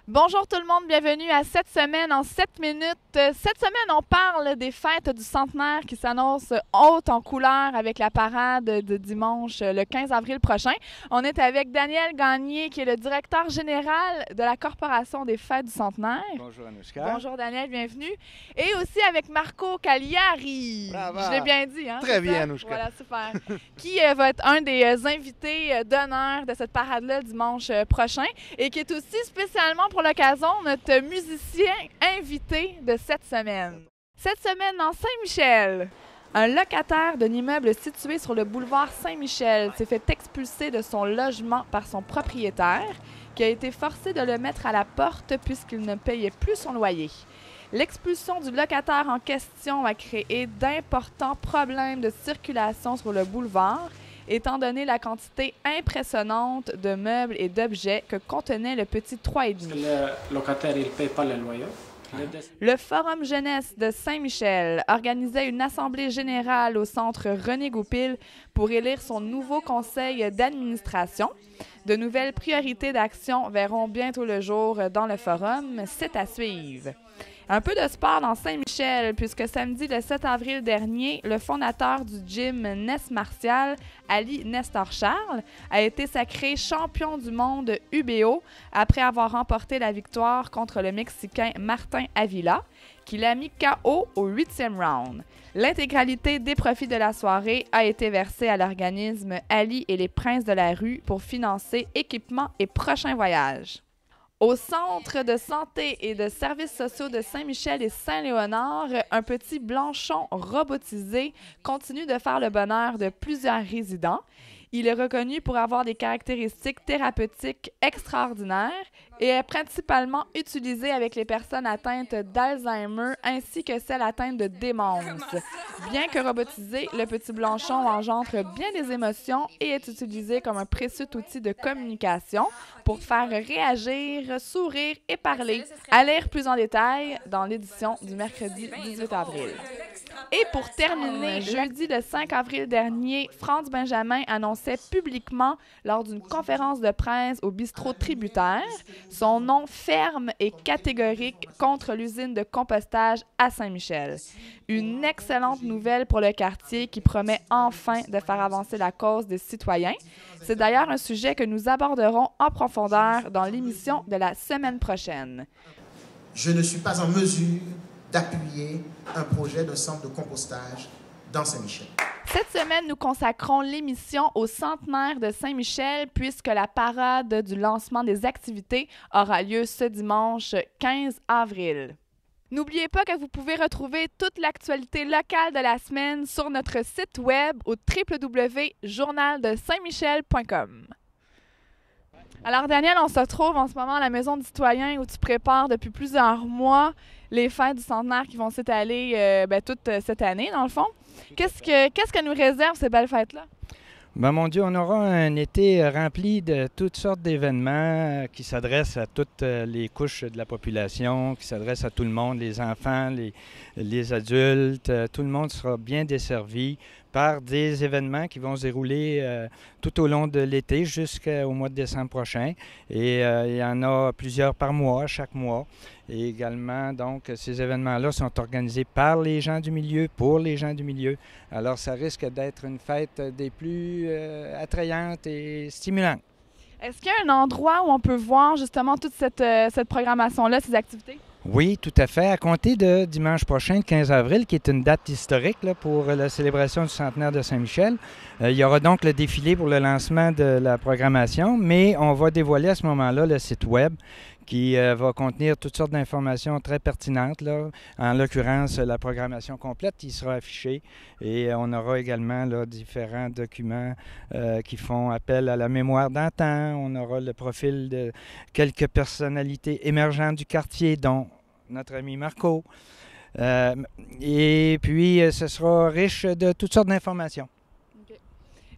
Bonjour tout le monde, bienvenue à cette semaine en 7 minutes. Cette semaine, on parle des fêtes du centenaire qui s'annoncent hautes en couleurs avec la parade de dimanche le 15 avril prochain. On est avec Daniel Gagné qui est le directeur général de la Corporation des fêtes du centenaire. Bonjour Anouchka. Bonjour Daniel, bienvenue. Et aussi avec Marco Cagliari. Bravo. Je l'ai bien dit, hein? Très bien, ça? Anouchka. Voilà, super. Qui va être un des invités d'honneur de cette parade-là dimanche prochain et qui est aussi spécialement pour l'occasion notre musicien invité de cette semaine. Cette semaine en Saint-Michel, un locataire d'un immeuble situé sur le boulevard Saint-Michel s'est fait expulser de son logement par son propriétaire qui a été forcé de le mettre à la porte puisqu'il ne payait plus son loyer. L'expulsion du locataire en question a créé d'importants problèmes de circulation sur le boulevard, étant donné la quantité impressionnante de meubles et d'objets que contenait le petit 3,5. Le locataire, il ne paye pas le loyer. Le Forum jeunesse de Saint-Michel organisait une assemblée générale au centre René Goupil pour élire son nouveau conseil d'administration. De nouvelles priorités d'action verront bientôt le jour dans le forum. C'est à suivre. Un peu de sport dans Saint-Michel, puisque samedi le 7 avril dernier, le fondateur du gym Ness Martial, Ali Nestor-Charles, a été sacré champion du monde UBO après avoir remporté la victoire contre le Mexicain Martin Avila, qui l'a mis KO au 8e round. L'intégralité des profits de la soirée a été versée à l'organisme Ali et les Princes de la rue pour financer équipement et prochains voyages. Au Centre de santé et de services sociaux de Saint-Michel et Saint-Léonard, un petit blanchon robotisé continue de faire le bonheur de plusieurs résidents. Il est reconnu pour avoir des caractéristiques thérapeutiques extraordinaires et est principalement utilisé avec les personnes atteintes d'Alzheimer ainsi que celles atteintes de démence. Bien que robotisé, le petit blanchon engendre bien des émotions et est utilisé comme un précieux outil de communication pour faire réagir, sourire et parler. À lire plus en détail dans l'édition du mercredi 18 avril. Et pour terminer, jeudi le 5 avril dernier, Franz Benjamin annonçait publiquement lors d'une conférence de presse au bistrot Tributaire son nom ferme et catégorique contre l'usine de compostage à Saint-Michel. Une excellente nouvelle pour le quartier qui promet enfin de faire avancer la cause des citoyens. C'est d'ailleurs un sujet que nous aborderons en profondeur dans l'émission de la semaine prochaine. Je ne suis pas en mesure d'appuyer un projet de centre de compostage dans Saint-Michel. Cette semaine, nous consacrons l'émission au centenaire de Saint-Michel puisque la parade du lancement des activités aura lieu ce dimanche 15 avril. N'oubliez pas que vous pouvez retrouver toute l'actualité locale de la semaine sur notre site web au www.journaldesaintmichel.com. Alors Daniel, on se trouve en ce moment à la Maison du citoyen où tu prépares depuis plusieurs mois les fêtes du centenaire qui vont s'étaler toute cette année, dans le fond. Qu'est-ce que nous réservent ces belles fêtes-là? Ben, mon Dieu, on aura un été rempli de toutes sortes d'événements qui s'adressent à toutes les couches de la population, qui s'adressent à tout le monde, les enfants, les adultes. Tout le monde sera bien desservi par des événements qui vont se dérouler tout au long de l'été jusqu'au mois de décembre prochain. Et il y en a plusieurs par mois, chaque mois. Et également, donc, ces événements-là sont organisés par les gens du milieu, pour les gens du milieu. Alors, ça risque d'être une fête des plus attrayantes et stimulantes. Est-ce qu'il y a un endroit où on peut voir justement toute cette programmation-là, ces activités? Oui, tout à fait. À compter de dimanche prochain, le 15 avril, qui est une date historique là, pour la célébration du centenaire de Saint-Michel, il y aura donc le défilé pour le lancement de la programmation, mais on va dévoiler à ce moment-là le site web qui va contenir toutes sortes d'informations très pertinentes. Là. En l'occurrence, la programmation complète qui sera affichée et on aura également là, différents documents qui font appel à la mémoire d'antan. On aura le profil de quelques personnalités émergentes du quartier, dont notre ami Marco. Et puis, ce sera riche de toutes sortes d'informations.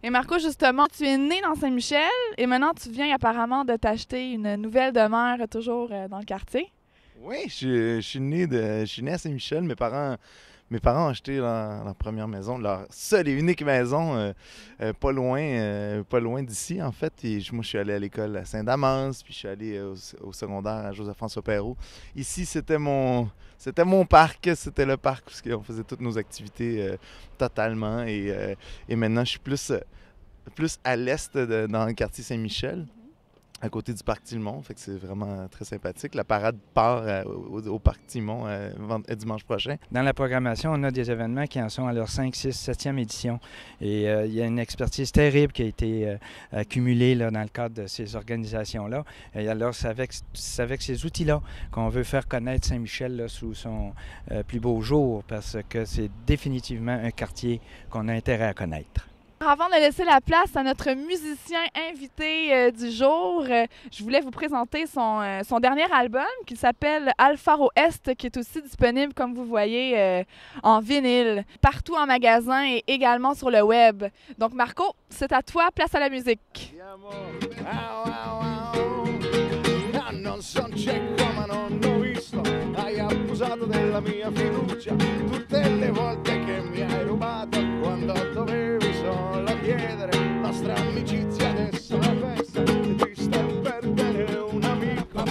Et Marco, justement, tu es né dans Saint-Michel et maintenant tu viens apparemment de t'acheter une nouvelle demeure toujours dans le quartier. Oui, je suis né à Saint-Michel. Mes mes parents ont acheté leur première maison, leur seule et unique maison, pas loin d'ici, en fait. Et moi, je suis allé à l'école à Saint-Damas, puis je suis allé au secondaire à Joseph-François Perrault. Ici, c'était mon parc, c'était le parc où on faisait toutes nos activités totalement. Et maintenant, je suis plus à l'est, dans le quartier Saint-Michel, à côté du parc Tillemont. Fait que c'est vraiment très sympathique. La parade part au parc Tillemont dimanche prochain. Dans la programmation, on a des événements qui en sont à leur 5, 6, 7e édition. Et il y a une expertise terrible qui a été accumulée là, dans le cadre de ces organisations-là. Et alors, c'est avec ces outils-là qu'on veut faire connaître Saint-Michel là, sous son plus beau jour, parce que c'est définitivement un quartier qu'on a intérêt à connaître. Avant de laisser la place à notre musicien invité du jour, je voulais vous présenter son dernier album qui s'appelle Alfaro Est, qui est aussi disponible, comme vous voyez, en vinyle, partout en magasin et également sur le web. Donc Marco, c'est à toi, place à la musique. Nostra amicizia adesso è una festa, è triste perdere un amico.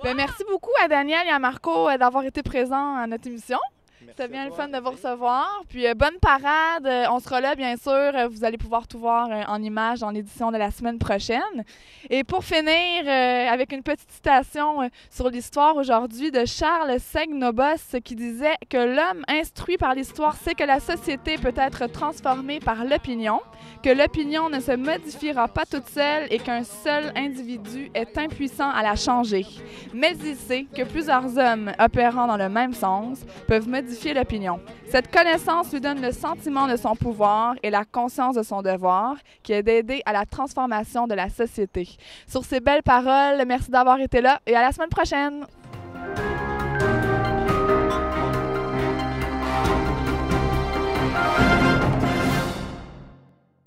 Ben, merci beaucoup à Daniel et à Marco d'avoir été présents à notre émission. C'était bien le fun de vous recevoir. Puis bonne parade. On sera là, bien sûr. Vous allez pouvoir tout voir en images dans l'édition de la semaine prochaine. Et pour finir, avec une petite citation sur l'histoire aujourd'hui de Charles Seignobos qui disait que l'homme instruit par l'histoire sait que la société peut être transformée par l'opinion, que l'opinion ne se modifiera pas toute seule et qu'un seul individu est impuissant à la changer. Mais il sait que plusieurs hommes opérant dans le même sens peuvent modifier l'opinion. Cette connaissance lui donne le sentiment de son pouvoir et la conscience de son devoir, qui est d'aider à la transformation de la société. Sur ces belles paroles, merci d'avoir été là et à la semaine prochaine!